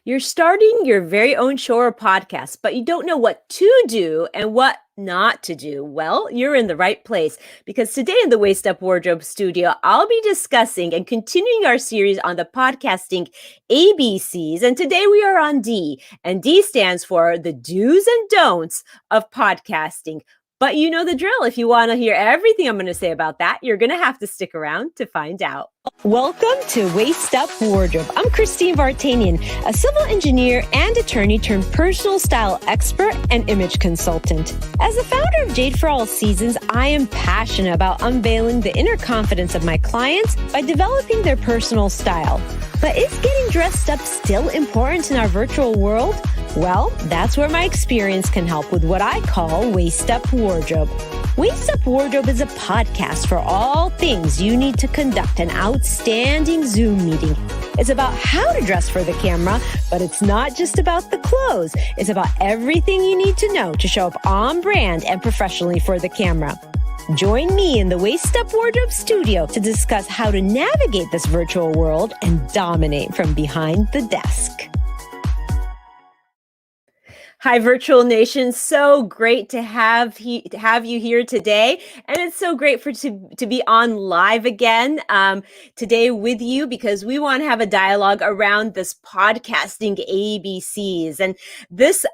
You're starting your very own show or podcast, but you don't know what to do and what not to do. Well, you're in the right place because today in the Waist Up Wardrobe studio, I'll be discussing and continuing our series on the podcasting ABCs. And today we are on D, and D stands for the do's and don'ts of podcasting. But you know the drill. If you want to hear everything I'm going to say about that, you're going to have to stick around to find out. Welcome to Waist Up Wardrobe. I'm Christine Vartanian, a civil engineer and attorney turned personal style expert and image consultant. As the founder of Jade for All Seasons, I am passionate about unveiling the inner confidence of my clients by developing their personal style. But is getting dressed up still important in our virtual world? Well, that's where my experience can help with what I call Waist Up Wardrobe. Waist Up Wardrobe is a podcast for all things you need to conduct an outstanding Zoom meeting. It's about how to dress for the camera, but it's not just about the clothes. It's about everything you need to know to show up on brand and professionally for the camera. Join me in the Waist Up Wardrobe studio to discuss how to navigate this virtual world and dominate from behind the desk. Hi, Virtual Nation. So great to have you here today. And it's so great to be on live again today with you because we want to have a dialogue around this podcasting ABCs. And this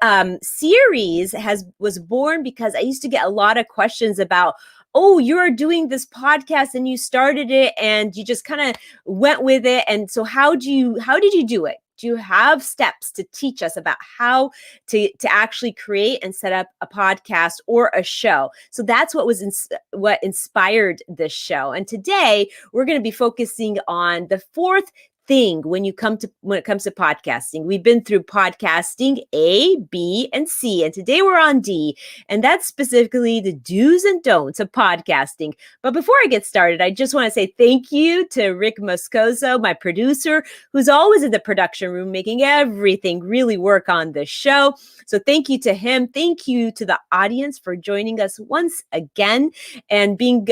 series was born because I used to get a lot of questions about, oh, you're doing this podcast and you started it and you just kind of went with it. And so how did you do it? Do you have steps to teach us about how to actually create and set up a podcast or a show? So that's what inspired this show. And today we're going to be focusing on the fourth thing when it comes to podcasting. We've been through podcasting A, B, and C, and today we're on D, and that's specifically the do's and don'ts of podcasting. But before I get started, I just want to say thank you to Rick Moscoso, my producer, who's always in the production room making everything really work on this show. So thank you to him. Thank you to the audience for joining us once again and being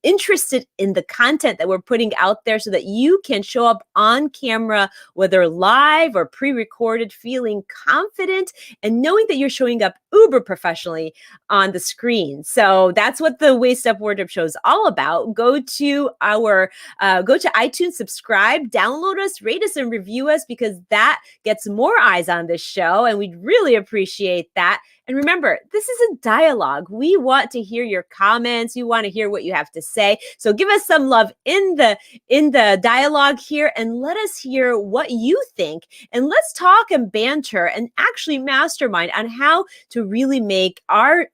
interested in the content that we're putting out there so that you can show up on camera, whether live or pre-recorded, feeling confident and knowing that you're showing up uber professionally on the screen. So that's what the Waist Up Wardrobe show is all about. Go to iTunes, subscribe, download us, rate us, and review us because that gets more eyes on this show, and we'd really appreciate that. And remember, this is a dialogue. We want to hear your comments. We want to hear what you have to say. So give us some love in the dialogue here and let us hear what you think. And let's talk and banter and actually mastermind on how to really make our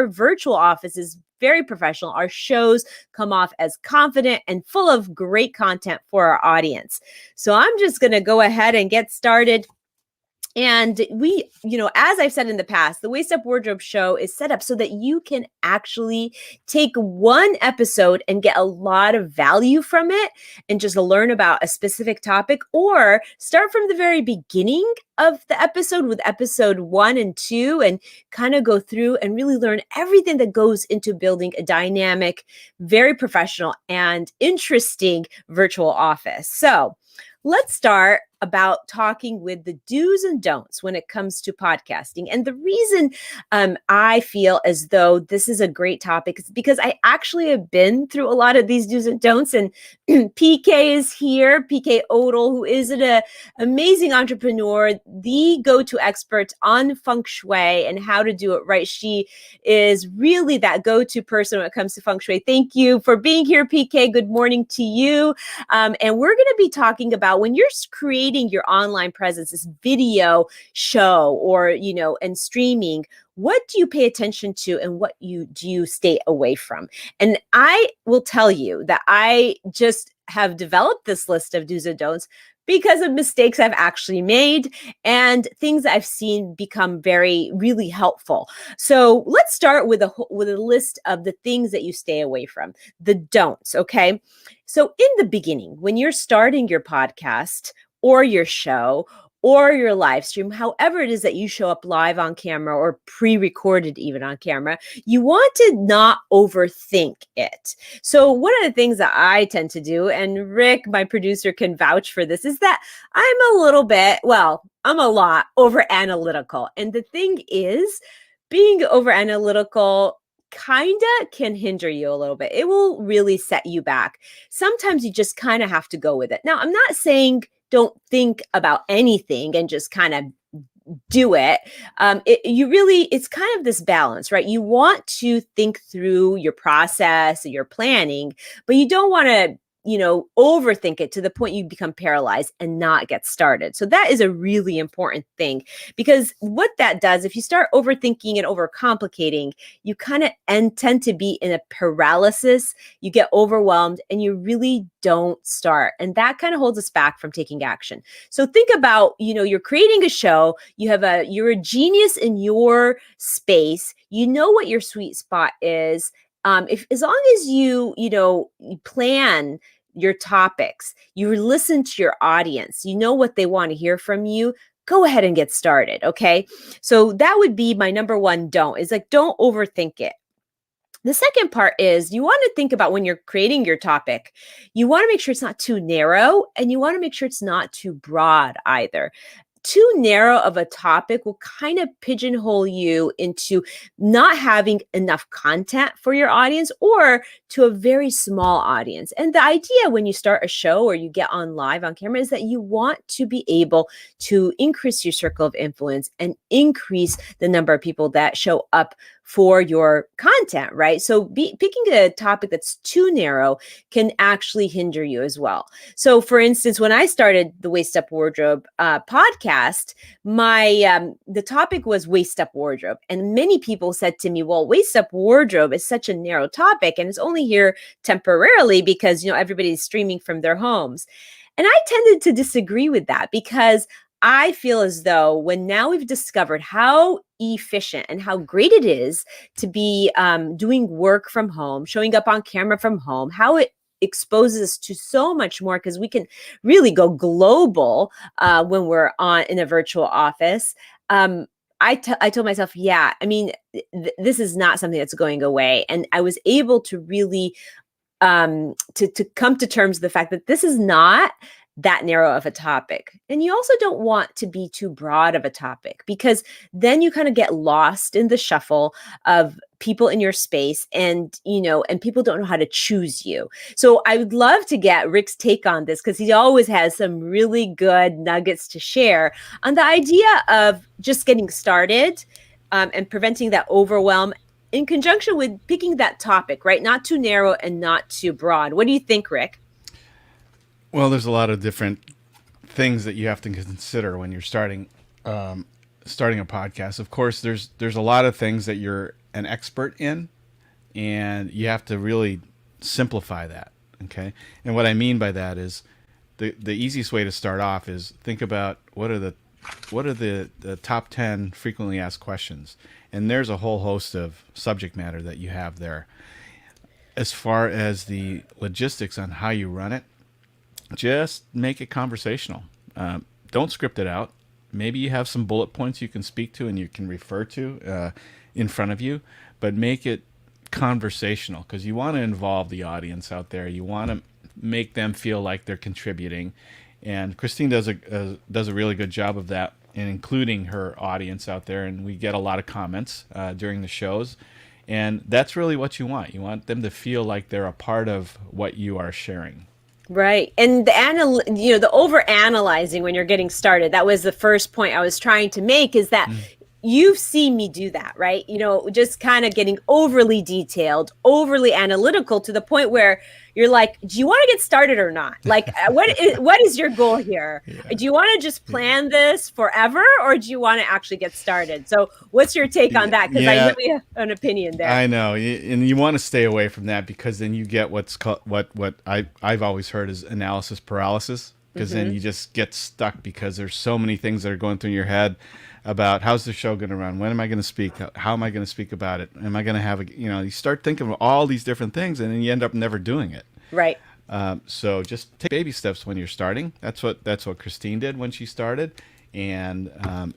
virtual offices very professional. Our shows come off as confident and full of great content for our audience. So I'm just going to go ahead and get started. And we, as I've said in the past, the Waist Up Wardrobe show is set up so that you can actually take one episode and get a lot of value from it and just learn about a specific topic, or start from the very beginning of the episode with episode 1 and 2 and kind of go through and really learn everything that goes into building a dynamic, very professional and interesting virtual office. So let's start about talking with the do's and don'ts when it comes to podcasting. And the reason I feel as though this is a great topic is because I actually have been through a lot of these do's and don'ts. And PK is here, PK Odell, who is an amazing entrepreneur, the go-to expert on feng shui and how to do it right. She is really that go-to person when it comes to feng shui. Thank you for being here, PK. Good morning to you. And we're going to be talking about when you're creating your online presence, this video show or, and streaming, what do you pay attention to and what do you stay away from? And I will tell you that I just have developed this list of do's and don'ts because of mistakes I've actually made and things I've seen become really helpful. So let's start with a list of the things that you stay away from, the don'ts, okay? So in the beginning, when you're starting your podcast or your show or your live stream, however it is that you show up live on camera or pre-recorded even on camera, you want to not overthink it. So one of the things that I tend to do, and Rick, my producer, can vouch for this, is that I'm a little bit, well, I'm a lot over analytical. And the thing is, being over analytical kinda can hinder you a little bit. It will really set you back. Sometimes you just kind of have to go with it. Now, I'm not saying don't think about anything and just kind of do it. It's kind of this balance, right? You want to think through your process, your planning, but you don't want to overthink it to the point you become paralyzed and not get started. So that is a really important thing, because what that does, if you start overthinking and overcomplicating, you kind of tend to be in a paralysis, you get overwhelmed, and you really don't start. And that kind of holds us back from taking action. So think about, you're creating a show, you're a genius in your space, you know what your sweet spot is. If as long as you plan your topics, you listen to your audience, you know what they want to hear from you, go ahead and get started. Okay. So that would be my number one don't, is like, don't overthink it. The second part is you want to think about when you're creating your topic, you want to make sure it's not too narrow, and you want to make sure it's not too broad either. Too narrow of a topic will kind of pigeonhole you into not having enough content for your audience, or to a very small audience. And the idea when you start a show or you get on live on camera is that you want to be able to increase your circle of influence and increase the number of people that show up for your content, right? So picking a topic that's too narrow can actually hinder you as well. So for instance, when I started the Waist Up Wardrobe podcast, the topic was waist up wardrobe. And many people said to me, well, waist up wardrobe is such a narrow topic, and it's only here temporarily because, everybody's streaming from their homes. And I tended to disagree with that, because I feel as though when now we've discovered how efficient and how great it is to be doing work from home, showing up on camera from home, how it exposes us to so much more, because we can really go global when we're in a virtual office. I told myself, this is not something that's going away. And I was able to really to come to terms with the fact that this is not that narrow of a topic. And you also don't want to be too broad of a topic, because then you kind of get lost in the shuffle of people in your space, and people don't know how to choose you. So I would love to get Rick's take on this, because he always has some really good nuggets to share on the idea of just getting started and preventing that overwhelm in conjunction with picking that topic, right? Not too narrow and not too broad. What do you think, Rick? Well, there's a lot of different things that you have to consider when you're starting a podcast. Of course, there's a lot of things that you're an expert in, and you have to really simplify that. Okay, and what I mean by that is the easiest way to start off is think about what are the top 10 frequently asked questions, and there's a whole host of subject matter that you have there. As far as the logistics on how you run it, just make it conversational. Don't script it out. Maybe you have some bullet points you can speak to and you can refer to in front of you, but make it conversational, because you want to involve the audience out there. You want to make them feel like they're contributing. And Christine does a really good job of that, in including her audience out there. And we get a lot of comments during the shows. And that's really what you want. You want them to feel like they're a part of what you are sharing. Right. And the over analyzing when you're getting started, that was the first point I was trying to make, is that you've seen me do that, right? Just kind of getting overly detailed, overly analytical, to the point where you're like, do you want to get started or not? Like, what is your goal here? Yeah. Do you want to just plan this forever, or do you want to actually get started? So what's your take on that? Because I know you have an opinion there. I know. And you want to stay away from that, because then you get what's called, what I've always heard is analysis paralysis, because then you just get stuck, because there's so many things that are going through your head about how's the show going to run? When am I going to speak? How am I going to speak about it? Am I going to have you start thinking of all these different things, and then you end up never doing it. Right. So just take baby steps when you're starting. That's what Christine did when she started. And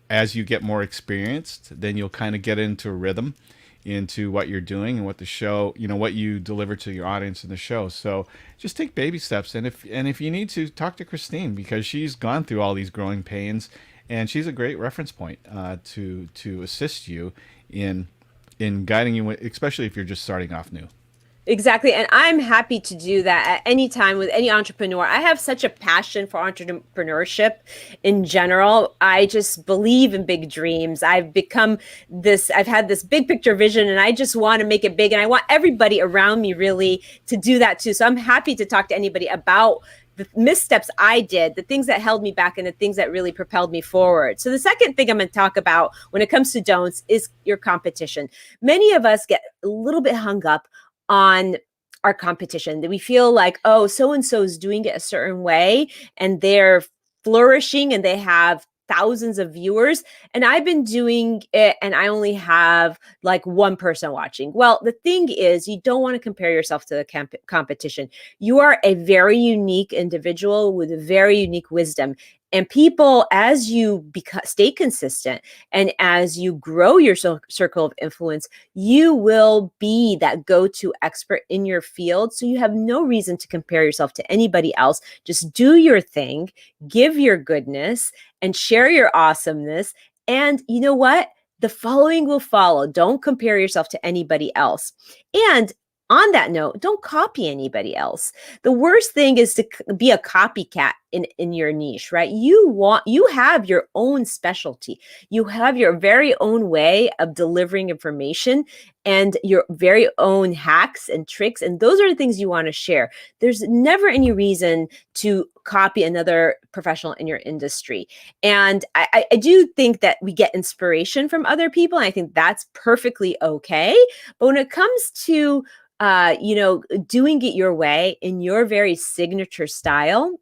as you get more experienced, then you'll kind of get into a rhythm into what you're doing and what the show, what you deliver to your audience in the show. So just take baby steps. And if you need to, talk to Christine, because she's gone through all these growing pains, and she's a great reference point to assist you in guiding you, especially if you're just starting off new. Exactly. And I'm happy to do that at any time with any entrepreneur. I have such a passion for entrepreneurship in general. I just believe in big dreams. I've had this big picture vision, and I just want to make it big. And I want everybody around me really to do that too. So I'm happy to talk to anybody about the missteps I did, the things that held me back, and the things that really propelled me forward. So the second thing I'm going to talk about when it comes to don'ts is your competition. Many of us get a little bit hung up on our competition, that we feel like, oh, so-and-so is doing it a certain way and they're flourishing and they have thousands of viewers, and I've been doing it and I only have like one person watching. Well, the thing is, you don't want to compare yourself to the competition. You are a very unique individual with a very unique wisdom. And people, as you stay consistent and as you grow your circle of influence, you will be that go-to expert in your field. So you have no reason to compare yourself to anybody else. Just do your thing, give your goodness, and share your awesomeness. And you know what? The following will follow. Don't compare yourself to anybody else. And on that note, don't copy anybody else. The worst thing is to be a copycat in your niche, right? You have your own specialty. You have your very own way of delivering information and your very own hacks and tricks. And those are the things you want to share. There's never any reason to copy another professional in your industry. And I do think that we get inspiration from other people. And I think that's perfectly okay. But when it comes to doing it your way in your very signature style,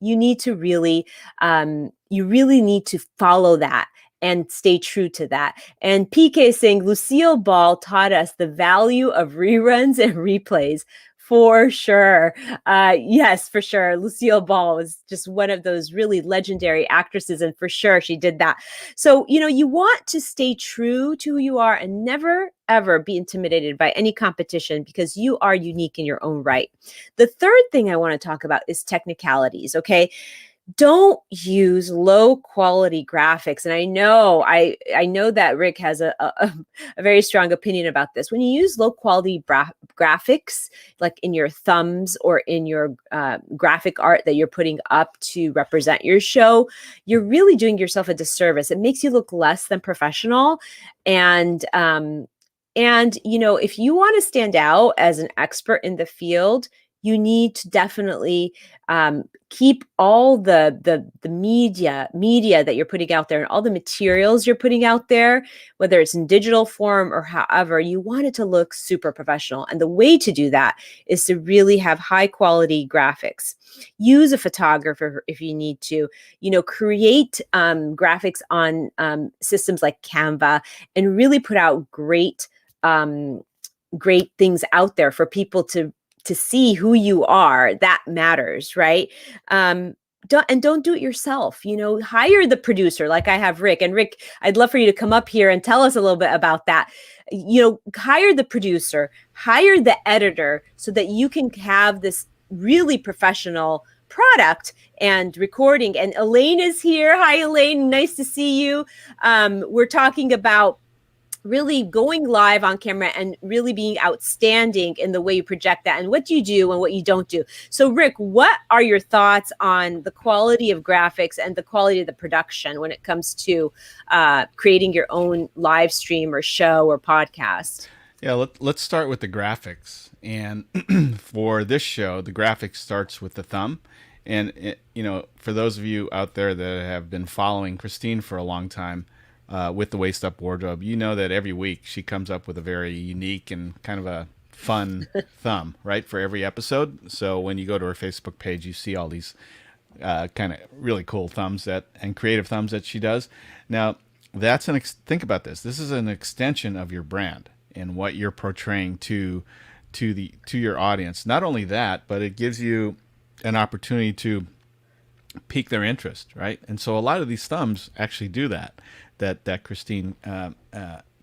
you need to really need to follow that and stay true to that. And PK is saying, Lucille Ball taught us the value of reruns and replays. For sure. Yes, for sure. Lucille Ball was just one of those really legendary actresses. And for sure, she did that. So, you want to stay true to who you are and never, ever be intimidated by any competition, because you are unique in your own right. The third thing I want to talk about is technicalities. Okay. Don't use low quality graphics. And I know that Rick has a very strong opinion about this. When you use low quality graphics, like in your thumbs or in your graphic art that you're putting up to represent your show, you're really doing yourself a disservice. It makes you look less than professional. And if you want to stand out as an expert in the field, you need to definitely keep all the media that you're putting out there and all the materials you're putting out there, whether it's in digital form or however, you want it to look super professional. And the way to do that is to really have high quality graphics. Use a photographer if you need to, create graphics on systems like Canva and really put out great things out there for people to see who you are. That matters, right? Don't do it yourself. Hire the producer, like I have Rick. And Rick, I'd love for you to come up here and tell us a little bit about that. Hire the producer, hire the editor, so that you can have this really professional product and recording. And Elaine is here. Hi, Elaine. Nice to see you. We're talking about really going live on camera and really being outstanding in the way you project that and what you do and what you don't do. So Rick, what are your thoughts on the quality of graphics and the quality of the production when it comes to creating your own live stream or show or podcast? Yeah, let's start with the graphics. And for this show, the graphics starts with the thumb. And, for those of you out there that have been following Christine for a long time, with the Waist Up Wardrobe, you know that every week she comes up with a very unique and kind of a fun thumb, right, for every episode. So when you go to her Facebook page, you see all these kind of really cool thumbs and creative thumbs that she does. Now, think about this. This is an extension of your brand and what you're portraying to your audience. Not only that, but it gives you an opportunity to pique their interest, right? And so a lot of these thumbs actually do that Christine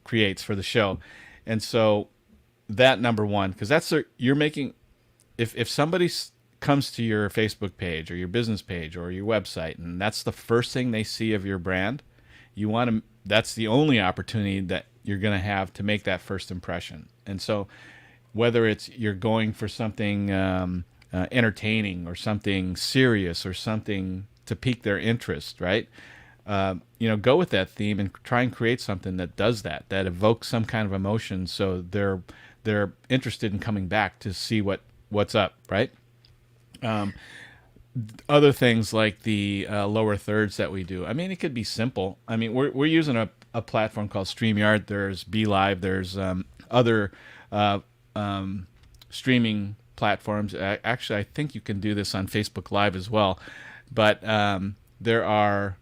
creates for the show. And so that, number one, because you're making, if somebody comes to your Facebook page or your business page or your website, and that's the first thing they see of your brand, that's the only opportunity that you're going to have to make that first impression. And so whether it's you're going for something entertaining or something serious or something to pique their interest, right? Go with that theme and try and create something that does that evokes some kind of emotion, so they're interested in coming back to see what's up, right? Other things like the lower thirds that we do. I mean, it could be simple. I mean, we're using a platform called StreamYard. There's BeLive. There's other streaming platforms. Actually, I think you can do this on Facebook Live as well. But there are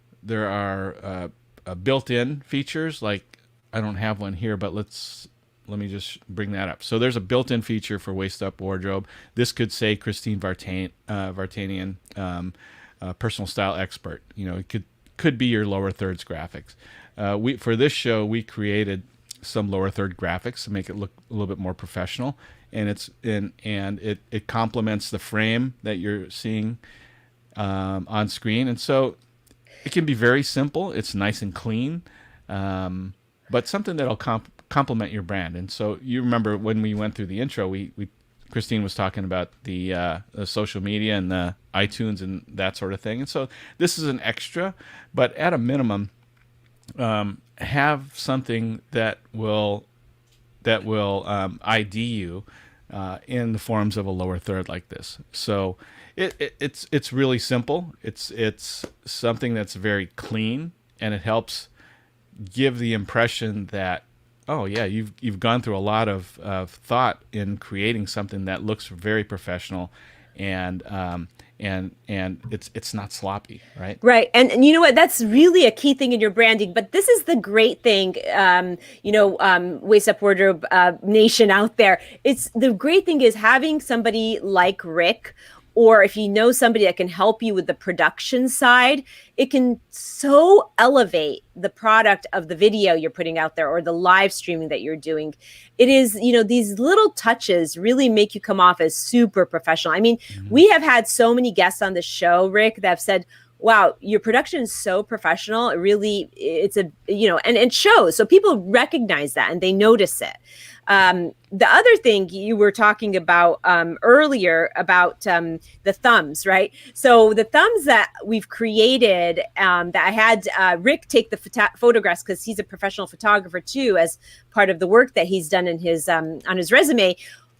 built-in features. Like, I don't have one here, but let me just bring that up. So there's a built-in feature for Waist Up Wardrobe. This could say Christine Vartanian, personal style expert. It could be your lower thirds graphics. For this show, we created some lower third graphics to make it look a little bit more professional, and it complements the frame that you're seeing on screen. And so it can be very simple. It's nice and clean, but something that'll complement your brand. And so you remember when we went through the intro, Christine was talking about the social media and the iTunes and that sort of thing. And so this is an extra, but at a minimum, have something that will ID you in the forms of a lower third like this. So it's really simple. It's something that's very clean, and it helps give the impression that, oh yeah, you've gone through a lot of thought in creating something that looks very professional, and it's not sloppy, right? Right. And you know what? That's really a key thing in your branding. But this is the great thing, Waist Up Wardrobe Nation out there. It's the great thing is having somebody like Rick, or if you know somebody that can help you with the production side, it can so elevate the product of the video you're putting out there or the live streaming that you're doing. It is, these little touches really make you come off as super professional. I mean, we have had so many guests on the show, Rick, that have said, wow, your production is so professional. And it shows. So people recognize that and they notice it. The other thing you were talking about earlier about the thumbs, right? So the thumbs that we've created, that I had Rick take the photographs, because he's a professional photographer too, as part of the work that he's done in his on his resume.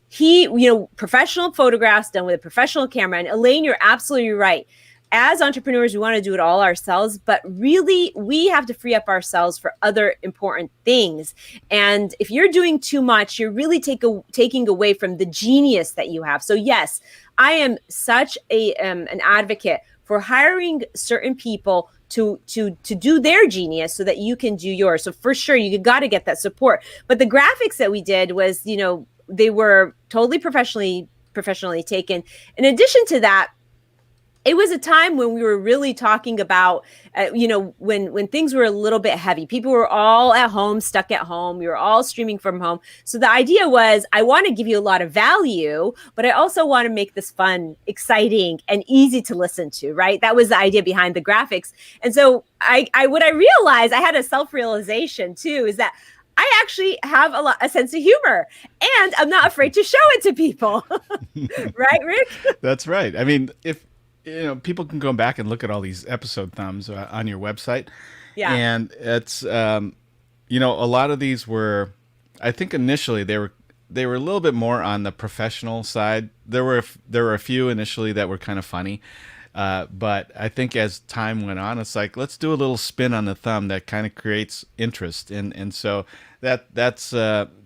He, professional photographs done with a professional camera. And Elaine, you're absolutely right. As entrepreneurs, we want to do it all ourselves, but really we have to free up ourselves for other important things. And if you're doing too much, you're really taking away from the genius that you have. So yes, I am such an advocate for hiring certain people to do their genius so that you can do yours. So for sure, you got to get that support. But the graphics that we did was, they were totally professionally taken. In addition to that, it was a time when we were really talking about, when things were a little bit heavy. People were all at home, stuck at home. We were all streaming from home. So the idea was, I want to give you a lot of value, but I also want to make this fun, exciting, and easy to listen to, right? That was the idea behind the graphics. And so what I realized, I had a self-realization too, is that I actually have a sense of humor, and I'm not afraid to show it to people. Right, Rick? That's right. I mean, if people can go back and look at all these episode thumbs on your website. Yeah. And it's, a lot of these were, I think initially they were a little bit more on the professional side. There were a few initially that were kind of funny. But I think as time went on, it's like, let's do a little spin on the thumb that kind of creates interest. And so that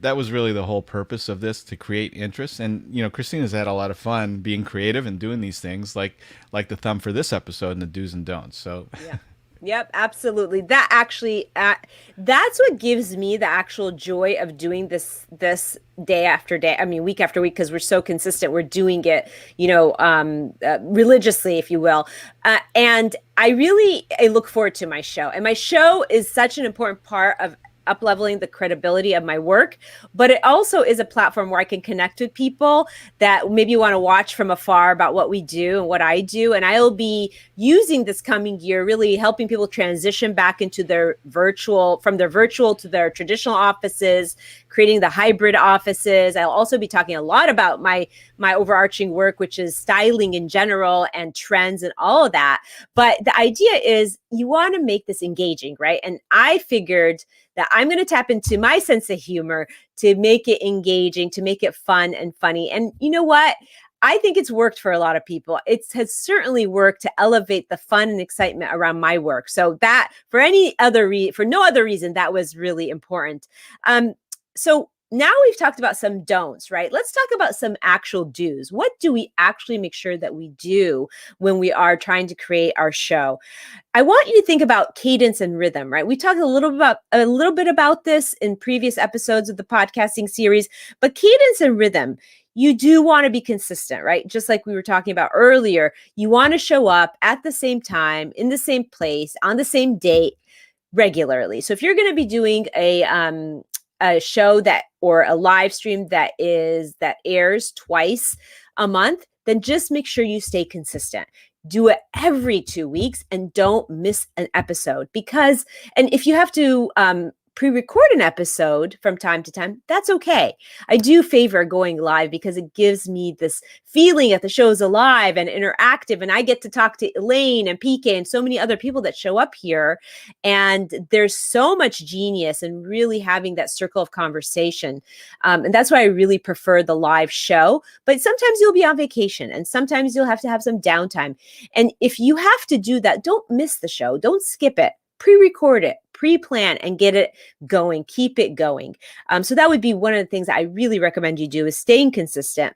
was really the whole purpose of this, to create interest. And, Christina's had a lot of fun being creative and doing these things like the thumb for this episode and the do's and don'ts. So yeah. Yep, absolutely. That actually, that's what gives me the actual joy of doing this day after day. I mean, week after week, because we're so consistent. We're doing it, religiously, if you will. And I look forward to my show, and my show is such an important part of up leveling the credibility of my work, but it also is a platform where I can connect with people that maybe want to watch from afar about what we do and what I do. And I'll be using this coming year, really helping people transition back into from their virtual to their traditional offices, creating the hybrid offices. I'll also be talking a lot about my overarching work, which is styling in general and trends and all of that. But the idea is you want to make this engaging, right? And I figured that I'm going to tap into my sense of humor to make it engaging, to make it fun and funny. And you know what? I think it's worked for a lot of people. It has certainly worked to elevate the fun and excitement around my work. So that for no other reason, that was really important. So now we've talked about some don'ts, right? Let's talk about some actual do's. What do we actually make sure that we do when we are trying to create our show? I want you to think about cadence and rhythm, right? We talked a little bit about this in previous episodes of the podcasting series, but cadence and rhythm, you do want to be consistent, right? Just like we were talking about earlier, you want to show up at the same time, in the same place, on the same date regularly. So if you're going to be doing a show or a live stream that airs twice a month, then just make sure you stay consistent. Do it every 2 weeks and don't miss an episode and if you have to pre-record an episode from time to time, that's okay. I do favor going live because it gives me this feeling that the show is alive and interactive, and I get to talk to Elaine and PK and so many other people that show up here. And there's so much genius in really having that circle of conversation. And that's why I really prefer the live show. But sometimes you'll be on vacation and sometimes you'll have to have some downtime. And if you have to do that, don't miss the show. Don't skip it. Pre-record it, pre-plan, and get it going. Keep it going. So that would be one of the things that I really recommend you do, is staying consistent.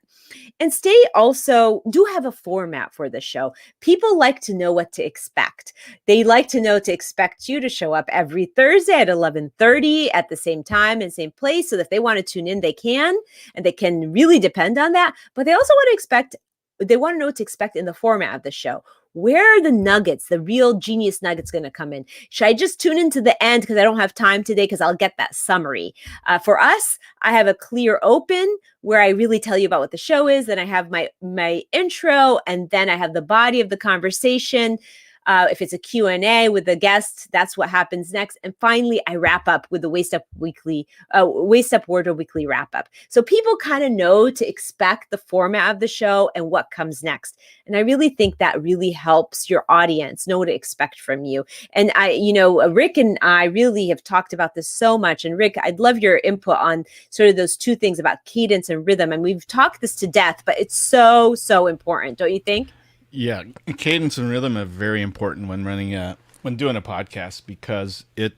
And do have a format for the show. People like to know what to expect. They like to know to expect you to show up every Thursday at 11:30 at the same time and same place. So that if they want to tune in, they can, and they can really depend on that. But they also want to know what to expect in the format of the show. Where are the nuggets, the real genius nuggets going to come in? Should I just tune into the end because I don't have time today because I'll get that summary? For us, I have a clear open where I really tell you about what the show is. Then I have my intro, and then I have the body of the conversation. If it's a Q&A with the guest, that's what happens next. And finally, I wrap up with the Waist Up Wardrobe Weekly wrap up. So people kind of know to expect the format of the show and what comes next. And I really think that really helps your audience know what to expect from you. And Rick and I really have talked about this so much. And Rick, I'd love your input on sort of those two things about cadence and rhythm. And we've talked this to death, but it's so, so important, don't you think? Yeah, cadence and rhythm are very important when doing a podcast, because it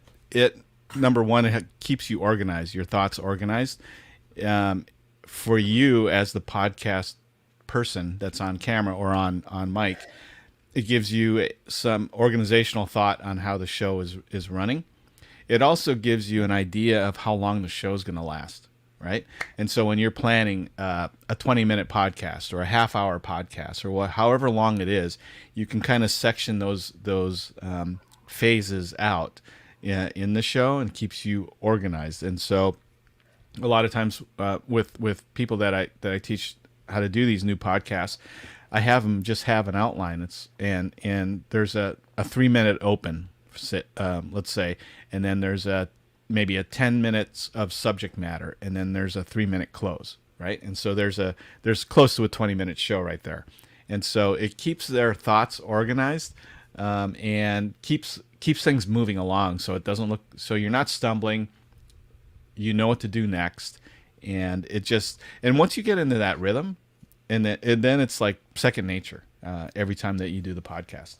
number one, it keeps you organized, your thoughts organized. For you as the podcast person that's on camera or on mic, it gives you some organizational thought on how the show is running. It also gives you an idea of how long the show is going to last. Right. And so when you're planning a 20-minute podcast or a half-hour podcast or however long it is, you can kind of section those phases out in the show, and keeps you organized. And so a lot of times with people that I teach how to do these new podcasts, I have them just have an outline. And there's a 3-minute open, let's say, and then there's maybe a 10 minutes of subject matter, and then there's a 3-minute close, right? And so there's close to a 20-minute show right there. And so it keeps their thoughts organized, and keeps things moving along, so it doesn't so you're not stumbling. You know what to do next, and once you get into that rhythm, and then it's like second nature every time that you do the podcast.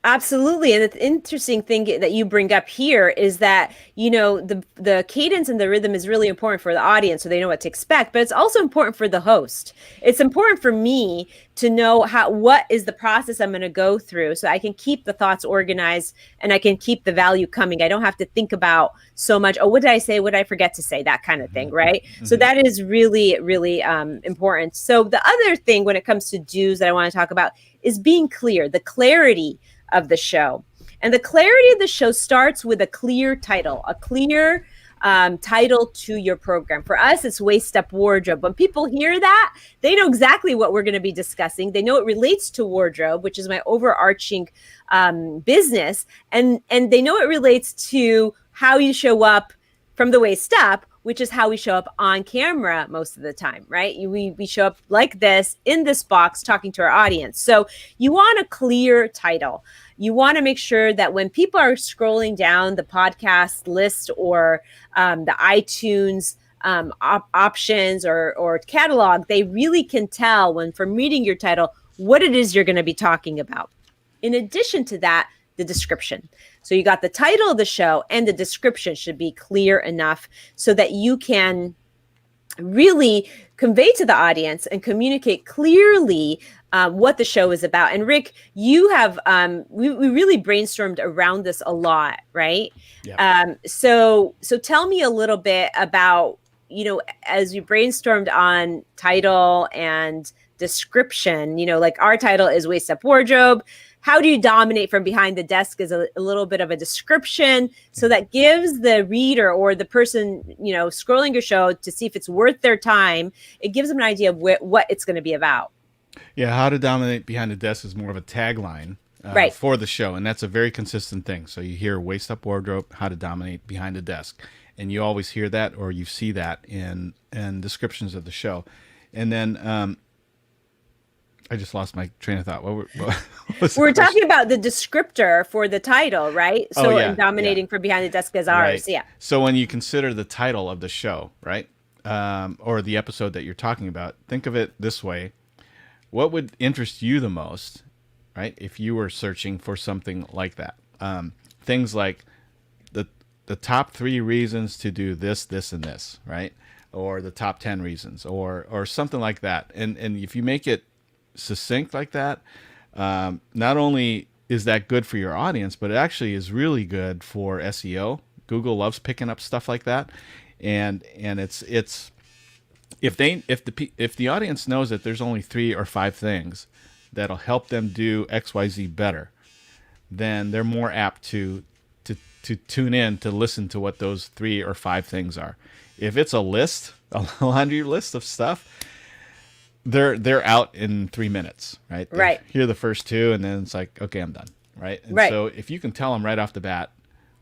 Absolutely. And the interesting thing that you bring up here is that, the cadence and the rhythm is really important for the audience so they know what to expect, but it's also important for the host. It's important for me to know what is the process I'm going to go through so I can keep the thoughts organized and I can keep the value coming. I don't have to think about so much, oh, what did I say? What did I forget to say? That kind of thing, right? Mm-hmm. So that is really, really important. So the other thing when it comes to do's that I want to talk about is being clear, the clarity of the show. And the clarity of the show starts with a clear title, a clear title to your program. For us, it's Waist Up Wardrobe. When people hear that, they know exactly what we're going to be discussing. They know it relates to wardrobe, which is my overarching business. And they know it relates to how you show up from the waist up, which is how we show up on camera most of the time, right? We show up like this in this box talking to our audience. So you want a clear title. You want to make sure that when people are scrolling down the podcast list or the iTunes options or catalog, they really can tell when from reading your title what it is you're going to be talking about. In addition to that, the description. So you got the title of the show and the description should be clear enough so that you can really convey to the audience and communicate clearly what the show is about. And Rick, you have, we really brainstormed around this a lot, right? Yeah. So tell me a little bit about, as you brainstormed on title and description, like our title is Waist Up Wardrobe. How do you dominate from behind the desk is a little bit of a description. So that gives the reader or the person, scrolling your show to see if it's worth their time. It gives them an idea of what it's going to be about. Yeah. How to dominate behind the desk is more of a tagline right. for the show. And that's a very consistent thing. So you hear Waist Up Wardrobe, how to dominate behind the desk. And you always hear that or you see that in descriptions of the show. And then, I just lost my train of thought. What we're talking about the descriptor for the title, right? So in dominating from behind the desk is ours. Right. Yeah. So when you consider the title of the show, right? Or the episode that you're talking about, think of it this way. What would interest you the most, right? If you were searching for something like that. Things like the top 3 reasons to do this, this, and this, right? Or the top 10 reasons or something like that. And if you make it succinct like that, not only is that good for your audience, but it actually is really good for SEO. Google loves picking up stuff like that, and it's if the audience knows that there's only 3 or 5 things that'll help them do XYZ better, then they're more apt to tune in to listen to what those 3 or 5 things are. If it's a laundry list of stuff, they're out in 3 minutes, right? They hear the first 2 and then it's like, okay, I'm done, right? And so if you can tell them right off the bat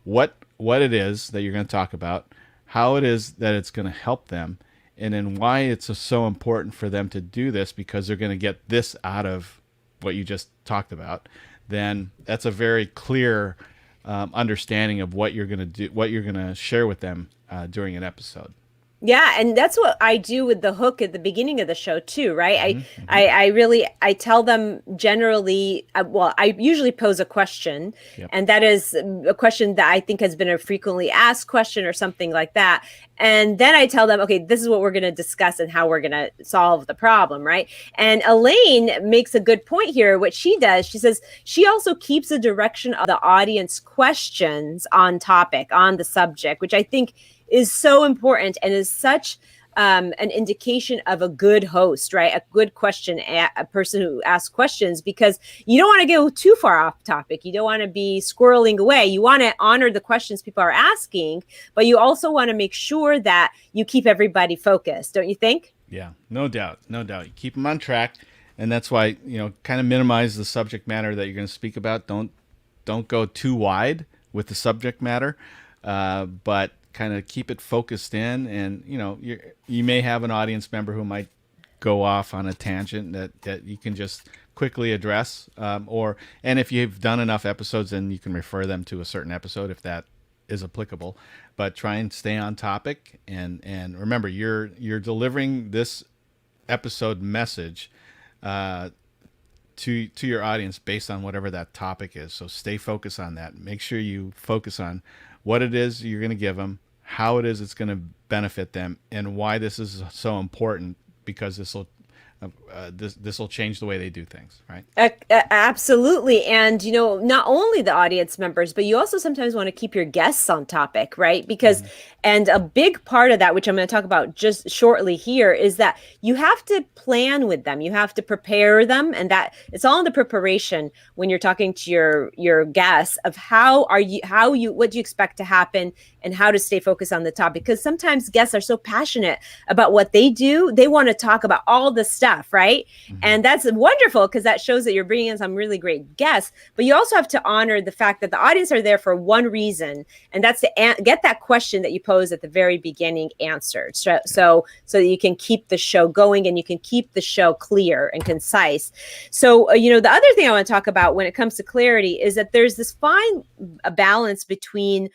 what it is that you're going to talk about, how it is that it's going to help them, and then why it's so important for them to do this because they're going to get this out of what you just talked about, then that's a very clear understanding of what you're going to do, what you're going to share with them during an episode. Yeah, and that's what I do with the hook at the beginning of the show too, right? I tell them generally, I usually pose a question, and that is a question that I think has been a frequently asked question or something like that. And then I tell them, okay, this is what we're going to discuss and how we're going to solve the problem, right? And Elaine makes a good point here. What she does, she says she also keeps the direction of the audience questions on topic, on the subject, which I think is so important and is such an indication of a good host, right? A good question, a person who asks questions, because you don't want to go too far off topic. You don't want to be squirreling away. You want to honor the questions people are asking, but you also want to make sure that you keep everybody focused, don't you think? Yeah, no doubt. No doubt. You keep them on track. And that's why, kind of minimize the subject matter that you're going to speak about. Don't go too wide with the subject matter, but kind of keep it focused in, and you may have an audience member who might go off on a tangent that you can just quickly address, and if you've done enough episodes, then you can refer them to a certain episode if that is applicable. But try and stay on topic, and remember you're delivering this episode message to to your audience based on whatever that topic is. So stay focused on that. Make sure you focus on what it is you're going to give them, how it is it's going to benefit them, and why this is so important, because this will change the way they do things, right? Absolutely. And, not only the audience members, but you also sometimes want to keep your guests on topic, right? Because, and a big part of that, which I'm going to talk about just shortly here, is that you have to plan with them. You have to prepare them. And that it's all in the preparation when you're talking to your guests of what do you expect to happen and how to stay focused on the topic. Because sometimes guests are so passionate about what they do. They want to talk about all the stuff, right? And that's wonderful, because that shows that you're bringing in some really great guests. But you also have to honor the fact that the audience are there for one reason, and that's to get that question that you posed at the very beginning answered. So that you can keep the show going and you can keep the show clear and concise. So the other thing I want to talk about when it comes to clarity is that there's this fine balance between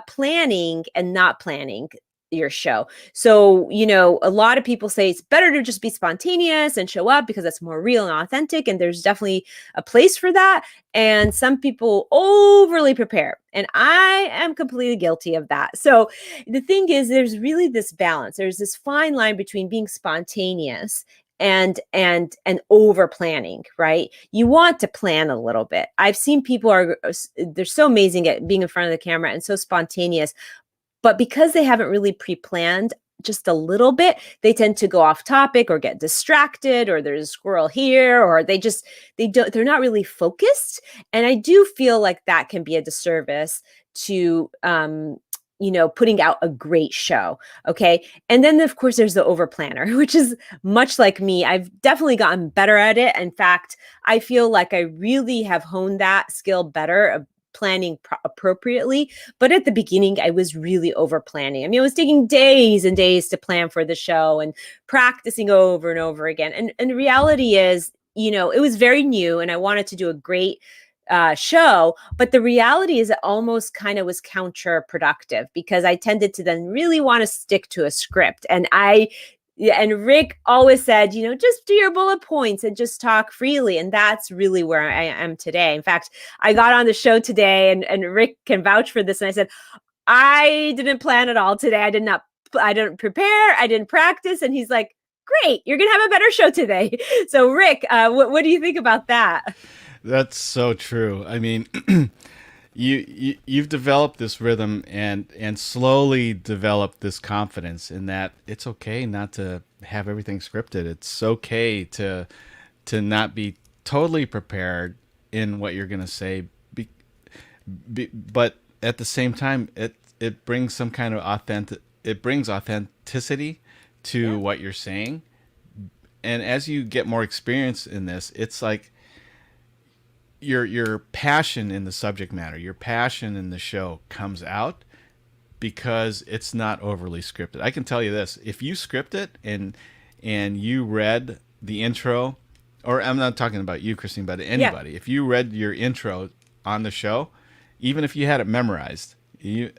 planning and not planning your show. So, a lot of people say it's better to just be spontaneous and show up because that's more real and authentic. And there's definitely a place for that. And some people overly prepare. And I am completely guilty of that. So the thing is, there's really this balance. There's this fine line between being spontaneous and over planning, right? You want to plan a little bit. I've seen people they're so amazing at being in front of the camera and so spontaneous, but because they haven't really pre-planned just a little bit, they tend to go off topic or get distracted, or there's a squirrel here, or they're not really focused. And I do feel like that can be a disservice to, putting out a great show. Okay. And then of course there's the over planner, which is much like me. I've definitely gotten better at it. In fact, I feel like I really have honed that skill better of planning appropriately. But at the beginning, I was really over planning. I mean, it was taking days and days to plan for the show and practicing over and over again. And the reality is, it was very new and I wanted to do a great show. But the reality is it almost kind of was counterproductive, because I tended to then really want to stick to a script. And Rick always said, just do your bullet points and just talk freely. And that's really where I am today. In fact, I got on the show today and Rick can vouch for this. And I said, I didn't plan at all today. I didn't prepare. I didn't practice. And he's like, great, you're going to have a better show today. So Rick, what do you think about that? That's so true. I mean, you've developed this rhythm and slowly developed this confidence in that it's okay not to have everything scripted. It's okay to not be totally prepared in what you're going to say, but at the same time, it brings some kind of authenticity to what you're saying. And as you get more experience in this, it's like your passion in the subject matter, your passion in the show comes out because it's not overly scripted. I can tell you this: if you script it and you read the intro, or I'm not talking about you, Christine, but anybody, if you read your intro on the show, even if you had it memorized, you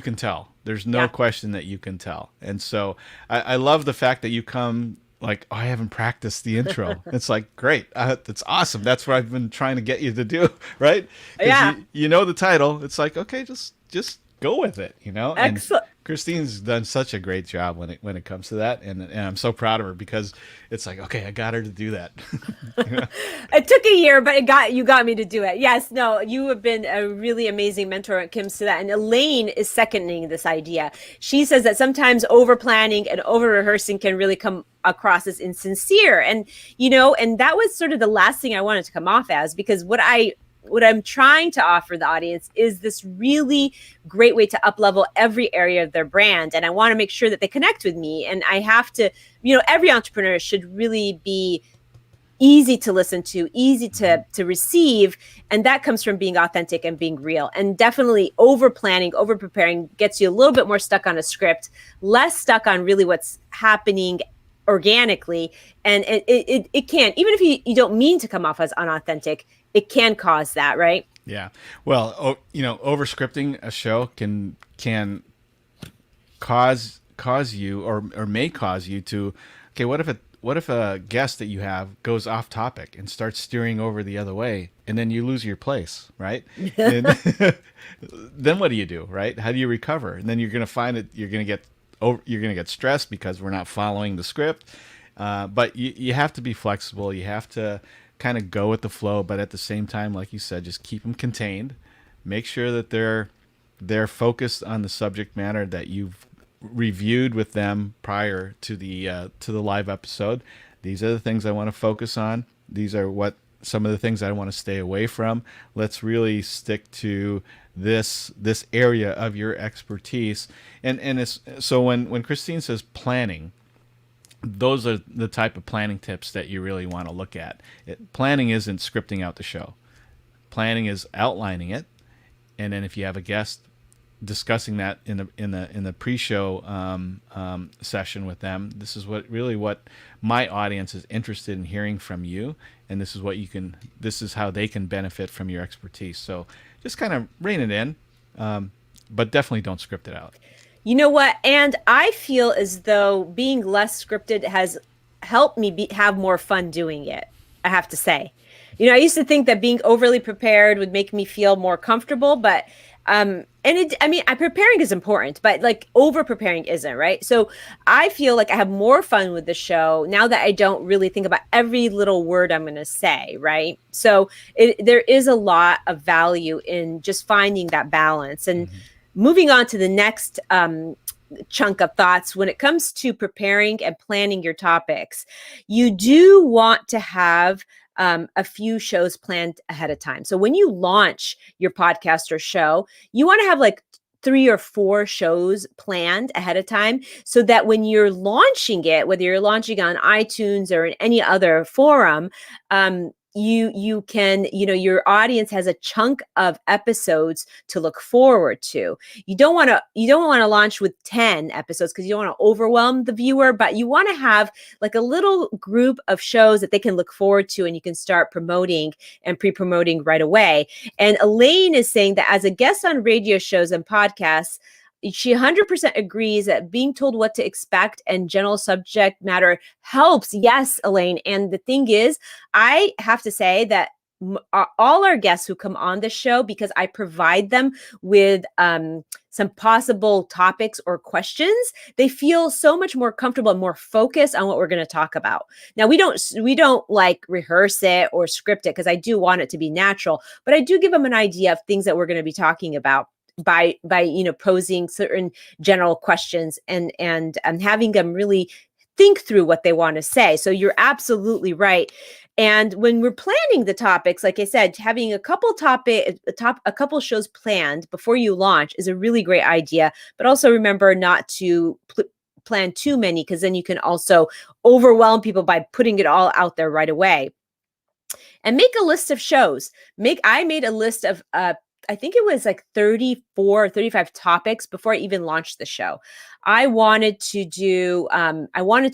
can tell. There's no question that you can tell. And so I love the fact that you come like, oh, I haven't practiced the intro. It's like, great. That's awesome. That's what I've been trying to get you to do. Right. Yeah. You know the title. It's like, okay, just go with it, Excellent. And Christine's done such a great job when it comes to that. And I'm so proud of her, because it's like, okay, I got her to do that. It took a year, but you got me to do it. Yes, no, you have been a really amazing mentor when it comes to that. And Elaine is seconding this idea. She says that sometimes over planning and over rehearsing can really come across as insincere. And, and that was sort of the last thing I wanted to come off as, because what I'm trying to offer the audience is this really great way to up-level every area of their brand. And I want to make sure that they connect with me. And I have to, every entrepreneur should really be easy to listen to, easy to receive. And that comes from being authentic and being real. And definitely over planning, over preparing gets you a little bit more stuck on a script, less stuck on really what's happening organically. And it can, even if you don't mean to come off as unauthentic, it can cause that, right? Yeah. Well, over scripting a show can cause you or may cause you to, okay, what what if a guest that you have goes off topic and starts steering over the other way, and then you lose your place, right? And then what do you do, right? How do you recover? And then you're going to find that you're going to get stressed because we're not following the script. But you have to be flexible. You have to kind of go with the flow, but at the same time, like you said, just keep them contained. Make sure that they're focused on the subject matter that you've reviewed with them prior to the live episode. These are the things I want to focus on. These are some of the things I want to stay away from. Let's really stick to this area of your expertise. And it's so when Christine says planning, those are the type of planning tips that you really want to look at. Planning isn't scripting out the show. Planning is outlining it, and then if you have a guest, discussing that in the pre-show session with them. This is what my audience is interested in hearing from you, and this is how they can benefit from your expertise. So just kind of rein it in, but definitely don't script it out. You know what? And I feel as though being less scripted has helped me have more fun doing it, I have to say. I used to think that being overly prepared would make me feel more comfortable, but preparing is important, but like over preparing isn't, right? So I feel like I have more fun with the show now that I don't really think about every little word I'm going to say, right? So there is a lot of value in just finding that balance. And moving on to the next chunk of thoughts, when it comes to preparing and planning your topics, you do want to have a few shows planned ahead of time. So when you launch your podcast or show, you want to have like 3 or 4 shows planned ahead of time so that when you're launching it, whether you're launching on iTunes or in any other forum, you can, your audience has a chunk of episodes to look forward to. You don't want to launch with 10 episodes because you don't want to overwhelm the viewer, but you want to have like a little group of shows that they can look forward to, and you can start promoting and pre-promoting right away. And Elaine is saying that as a guest on radio shows and podcasts, she 100% agrees that being told what to expect and general subject matter helps. Yes, Elaine. And the thing is, I have to say that all our guests who come on the show, because I provide them with some possible topics or questions, they feel so much more comfortable and more focused on what we're going to talk about. Now, we don't like rehearse it or script it because I do want it to be natural, but I do give them an idea of things that we're going to be talking about by posing certain general questions and having them really think through what they want to say. So you're absolutely right. And when we're planning the topics, like I said, having a couple shows planned before you launch is a really great idea. But also remember not to plan too many, because then you can also overwhelm people by putting it all out there right away. And make a list of shows. I made a list of I think it was like 34 or 35 topics before I even launched the show. I wanted to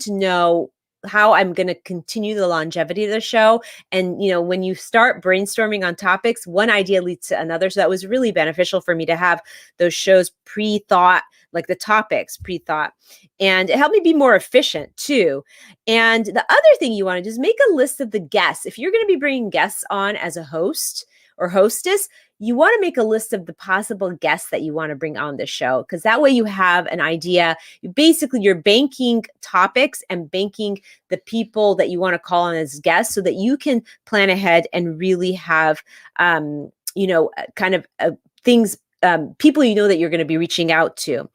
know how I'm going to continue the longevity of the show. And, when you start brainstorming on topics, one idea leads to another. So that was really beneficial for me to have those shows pre-thought, like the topics pre-thought. And it helped me be more efficient too. And the other thing you want to do is make a list of the guests. If you're going to be bringing guests on as a host or hostess, you want to make a list of the possible guests that you want to bring on the show, because that way you have an idea. You're banking topics and banking the people that you want to call on as guests so that you can plan ahead and really have, things, people that you're going to be reaching out to.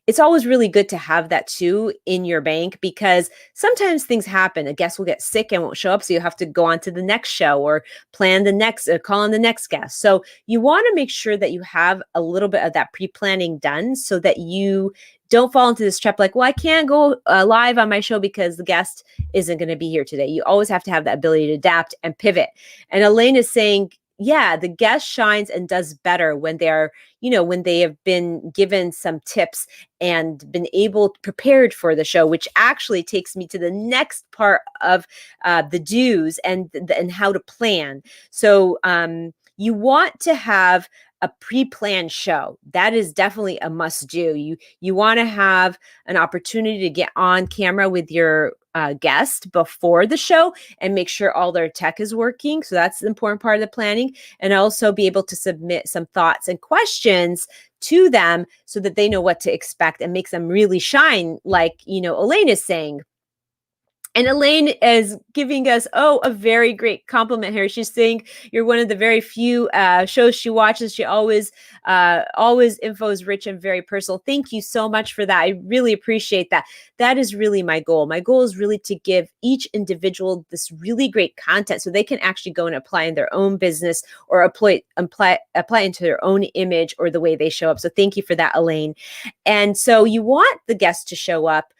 It's always really good to have that too in your bank, because sometimes things happen. A guest will get sick and won't show up, so you have to go on to the next show or plan the next, call on the next guest. So you want to make sure that you have a little bit of that pre-planning done so that you don't fall into this trap like, well, I can't go live on my show because the guest isn't going to be here today. You always have to have the ability to adapt and pivot. And Elaine is saying, yeah, the guest shines and does better when they're, when they have been given some tips and been prepared for the show, which actually takes me to the next part of the do's and how to plan. So you want to have a pre-planned show. That is definitely a must do. You want to have an opportunity to get on camera with your guest before the show and make sure all their tech is working. So that's the important part of the planning, and also be able to submit some thoughts and questions to them so that they know what to expect and makes them really shine, like, Elaine is saying. And Elaine is giving us, a very great compliment here. She's saying you're one of the very few shows she watches. She always info is rich and very personal. Thank you so much for that. I really appreciate that. That is really my goal. My goal is really to give each individual this really great content so they can actually go and apply in their own business or apply into their own image or the way they show up. So thank you for that, Elaine. And so you want the guests to show up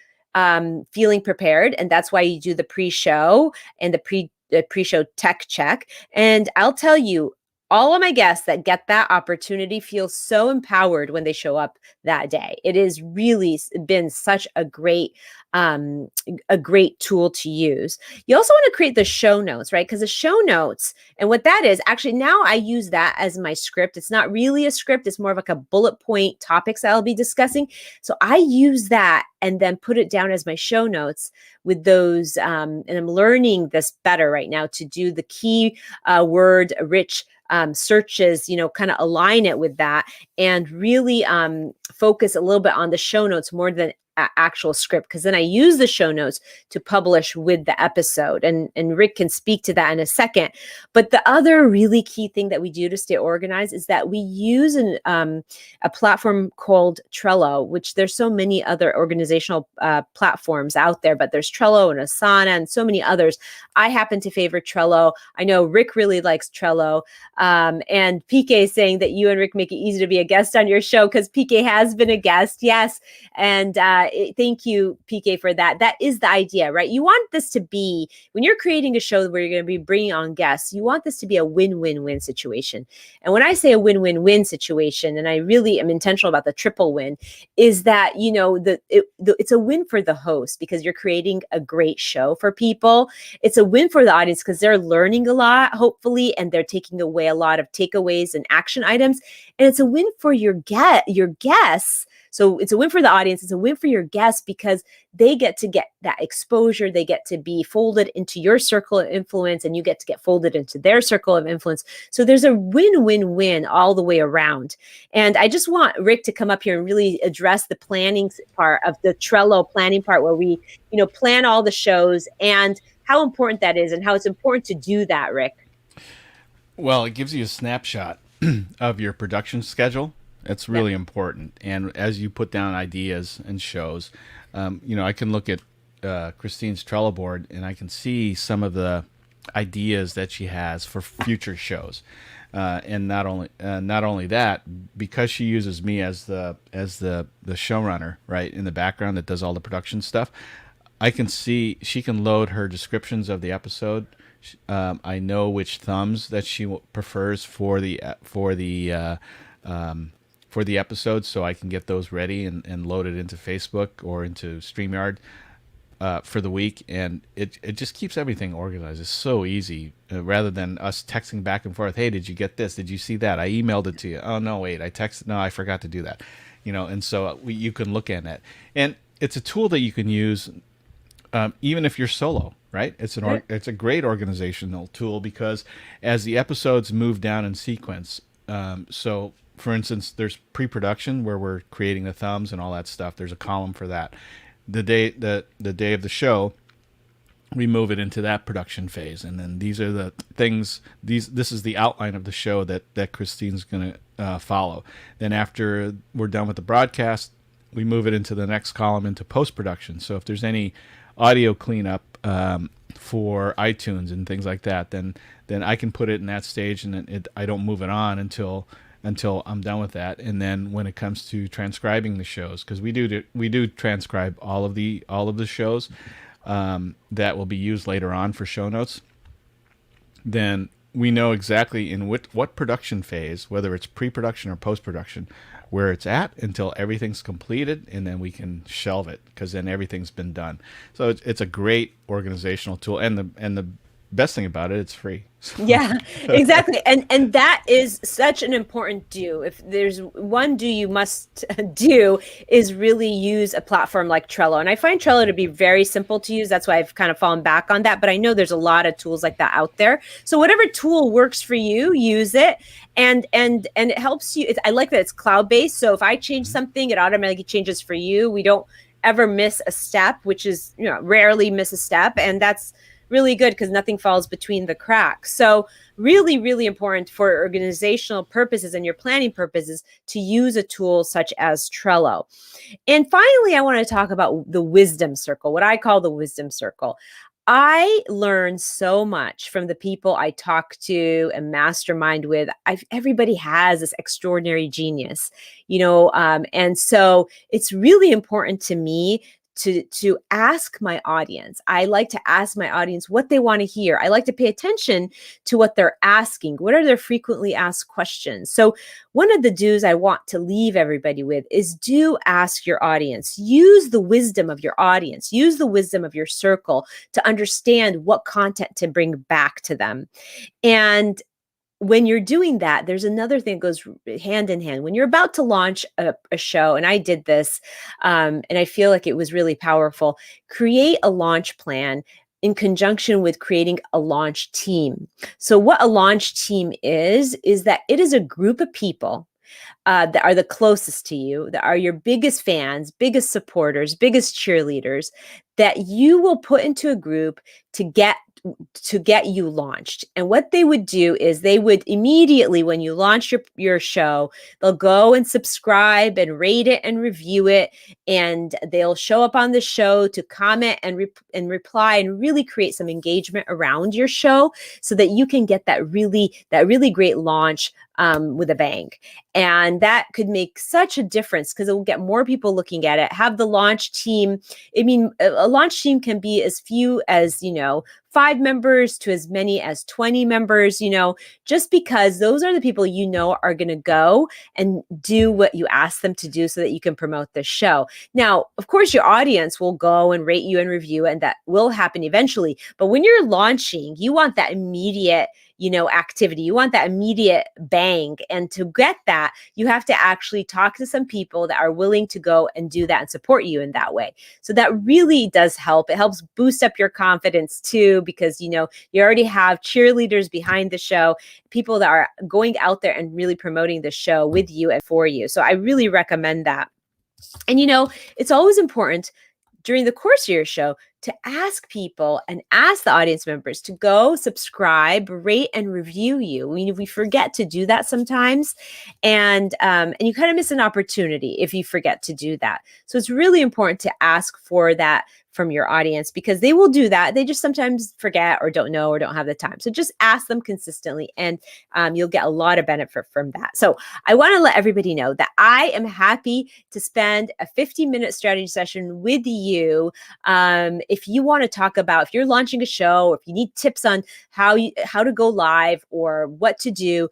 feeling prepared, and that's why you do the pre-show and the pre-show tech check. And I'll tell you, all of my guests that get that opportunity feel so empowered when they show up that day. It has really been such a great tool to use. You also want to create the show notes, right? Because the show notes, and what that is, actually now I use that as my script. It's not really a script. It's more of like a bullet point topics I'll be discussing. So I use that and then put it down as my show notes with those. And I'm learning this better right now to do the key word rich searches, kind of align it with that and really focus a little bit on the show notes more than actual script, because then I use the show notes to publish with the episode, and Rick can speak to that in a second. But the other really key thing that we do to stay organized is that we use a platform called Trello, which there's so many other organizational platforms out there, but there's Trello and Asana and so many others. I happen to favor Trello. I know Rick really likes Trello, and PK is saying that you and Rick make it easy to be a guest on your show, because PK has been a guest, yes, and thank you, PK, for that. That is the idea, right? You want this to be, when you're creating a show where you're going to be bringing on guests, you want this to be a win-win-win situation. And when I say a win-win-win situation, and I really am intentional about the triple win, is that, it's a win for the host because you're creating a great show for people. It's a win for the audience because they're learning a lot, hopefully, and they're taking away a lot of takeaways and action items. And it's a win for your guests. So it's a win for the audience. It's a win for your guests because they get that exposure. They get to be folded into your circle of influence, and you get to get folded into their circle of influence. So there's a win-win-win all the way around. And I just want Rick to come up here and really address the planning part of the Trello planning part, where we, plan all the shows, and how important that is and how it's important to do that, Rick. Well, it gives you a snapshot of your production schedule. It's really important. And as you put down ideas and shows, I can look at Christine's Trello board and I can see some of the ideas that she has for future shows. And not only that, because she uses me as the showrunner, right, in the background that does all the production stuff, I can see she can load her descriptions of the episode. I know which thumbs that she prefers for the episode, so I can get those ready and load it into Facebook or into StreamYard for the week, and it just keeps everything organized. It's so easy, rather than us texting back and forth. Hey, did you get this? Did you see that? I emailed it to you. Oh no, wait, I texted. No, I forgot to do that. And so you can look at it, and it's a tool that you can use even if you're solo. Right? It's a great organizational tool because as the episodes move down in sequence, so for instance, there's pre-production where we're creating the thumbs and all that stuff. There's a column for that. The day of the show, we move it into that production phase, and then these are the things. This is the outline of the show that Christine's going to follow. Then after we're done with the broadcast, we move it into the next column into post-production. So if there's any audio cleanup for iTunes and things like that, then I can put it in that stage, and I don't move it on until I'm done with that. And then when it comes to transcribing the shows, because we do transcribe all of the shows that will be used later on for show notes, then we know exactly in what production phase, whether it's pre-production or post-production, where it's at until everything's completed, and then we can shelve it because then everything's been done. So it's a great organizational tool, and best thing about it, it's free. Yeah, exactly. And that is such an important do. If there's one do you must do, is really use a platform like Trello. And I find Trello to be very simple to use. That's why I've kind of fallen back on that. But I know there's a lot of tools like that out there. So whatever tool works for you, use it. And it helps you. I like that it's cloud-based. So if I change something, it automatically changes for you. We don't ever miss a step, which is, rarely miss a step. And that's really good because nothing falls between the cracks. So really, really important for organizational purposes and your planning purposes to use a tool such as Trello. And finally, I want to talk about the wisdom circle, what I call the wisdom circle. I learn so much from the people I talk to and mastermind with. Everybody has this extraordinary genius, and so it's really important to me to ask my audience. I like to ask my audience what they want to hear. I like to pay attention to what they're asking. What are their frequently asked questions? So one of the do's I want to leave everybody with is do ask your audience. Use the wisdom of your audience. Use the wisdom of your circle to understand what content to bring back to them. And when you're doing that, there's another thing that goes hand in hand. When you're about to launch a show, and I did this, and I feel like it was really powerful, create a launch plan in conjunction with creating a launch team. So what a launch team is that it is a group of people that are the closest to you, that are your biggest fans, biggest supporters, biggest cheerleaders, that you will put into a group to get you launched. And what they would do is they would immediately, when you launch your show, they'll go and subscribe and rate it and review it. And they'll show up on the show to comment and reply and really create some engagement around your show so that you can get that really great launch with a bang. And that could make such a difference because it will get more people looking at it. Have the launch team. I mean, a launch team can be as few as, 5 members to as many as 20 members, just because those are the people are going to go and do what you ask them to do so that you can promote the show. Now, of course, your audience will go and rate you and review, and that will happen eventually. But when you're launching, you want that immediate activity. You want that immediate bang. And to get that, you have to actually talk to some people that are willing to go and do that and support you in that way. So that really does help. It helps boost up your confidence too, because, you already have cheerleaders behind the show, people that are going out there and really promoting the show with you and for you. So I really recommend that. And, it's always important during the course of your show to ask people and ask the audience members to go subscribe, rate, and review you. I mean, we forget to do that sometimes, and you kind of miss an opportunity if you forget to do that. So it's really important to ask for that from your audience because they will do that. They just sometimes forget or don't know or don't have the time. So just ask them consistently and you'll get a lot of benefit from that. So I want to let everybody know that I am happy to spend a 15-minute strategy session with you. If you want to talk about, if you're launching a show, or if you need tips on how to go live or what to do,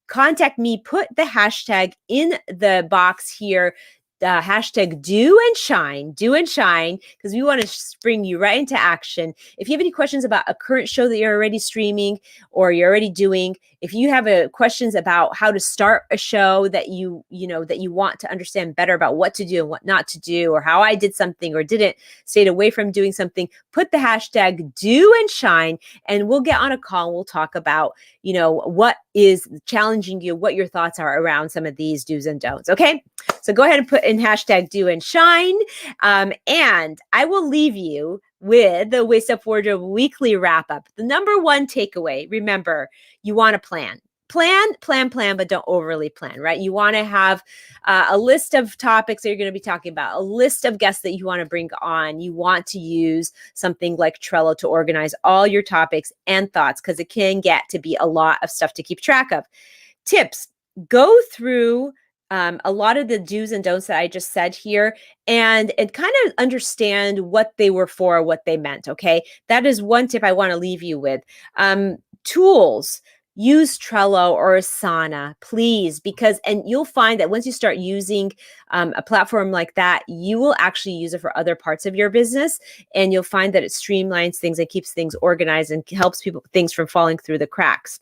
contact me. Put the hashtag in the box here. Hashtag do and shine, because we want to spring you right into action. If you have any questions about a current show that you're already streaming or you're already doing, if you have questions about how to start a show that you want to understand better about what to do and what not to do, or how I did something or didn't, stayed away from doing something, put the hashtag do and shine, and we'll get on a call. And we'll talk about, what is challenging you, what your thoughts are around some of these do's and don'ts. Okay. So go ahead and put in hashtag do and shine. And I will leave you with the Waist Up Wardrobe weekly wrap up. The number one takeaway, remember, you want to plan, but don't overly plan, right? You want to have a list of topics that you're going to be talking about, a list of guests that you want to bring on. You want to use something like Trello to organize all your topics and thoughts, because it can get to be a lot of stuff to keep track of. Tips, go through a lot of the do's and don'ts that I just said here and kind of understand what they were for, what they meant. Okay. That is one tip I want to leave you with. Tools. use Trello or Asana, please, and you'll find that once you start using a platform like that, you will actually use it for other parts of your business, and you'll find that it streamlines things and keeps things organized and helps things from falling through the cracks.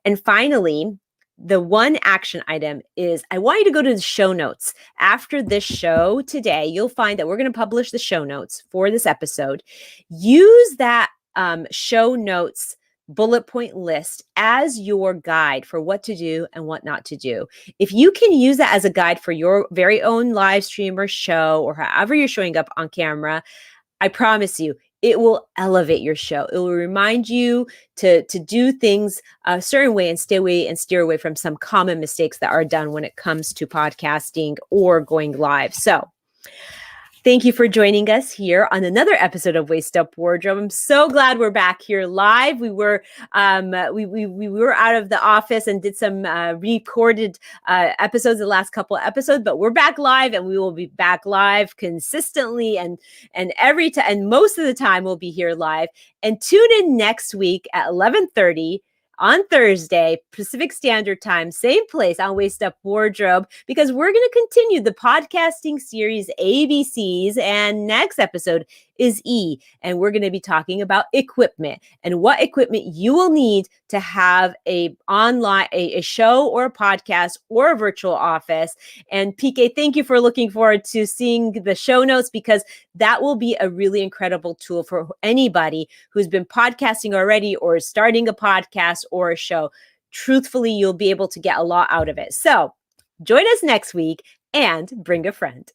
And finally, the one action item is I want you to go to the show notes. After this show today, you'll find that we're going to publish the show notes for this episode. Use that show notes bullet point list as your guide for what to do and what not to do. If you can use that as a guide for your very own live stream or show or however you're showing up on camera, I promise you, it will elevate your show. It will remind you to do things a certain way and steer away from some common mistakes that are done when it comes to podcasting or going live. So thank you for joining us here on another episode of Waist Up Wardrobe. I'm so glad we're back here live. We were we were out of the office and did some recorded episodes, the last couple of episodes, but we're back live, and we will be back live consistently and most of the time we'll be here live. And tune in next week at 11:30 on Thursday, Pacific Standard Time, same place on Waist Up Wardrobe, because we're going to continue the podcasting series ABCs. And next episode is E. And we're going to be talking about equipment and what equipment you will need to have a show or a podcast or a virtual office. And PK, thank you for looking forward to seeing the show notes, because that will be a really incredible tool for anybody who's been podcasting already or is starting a podcast or a show. Truthfully, you'll be able to get a lot out of it. So join us next week and bring a friend.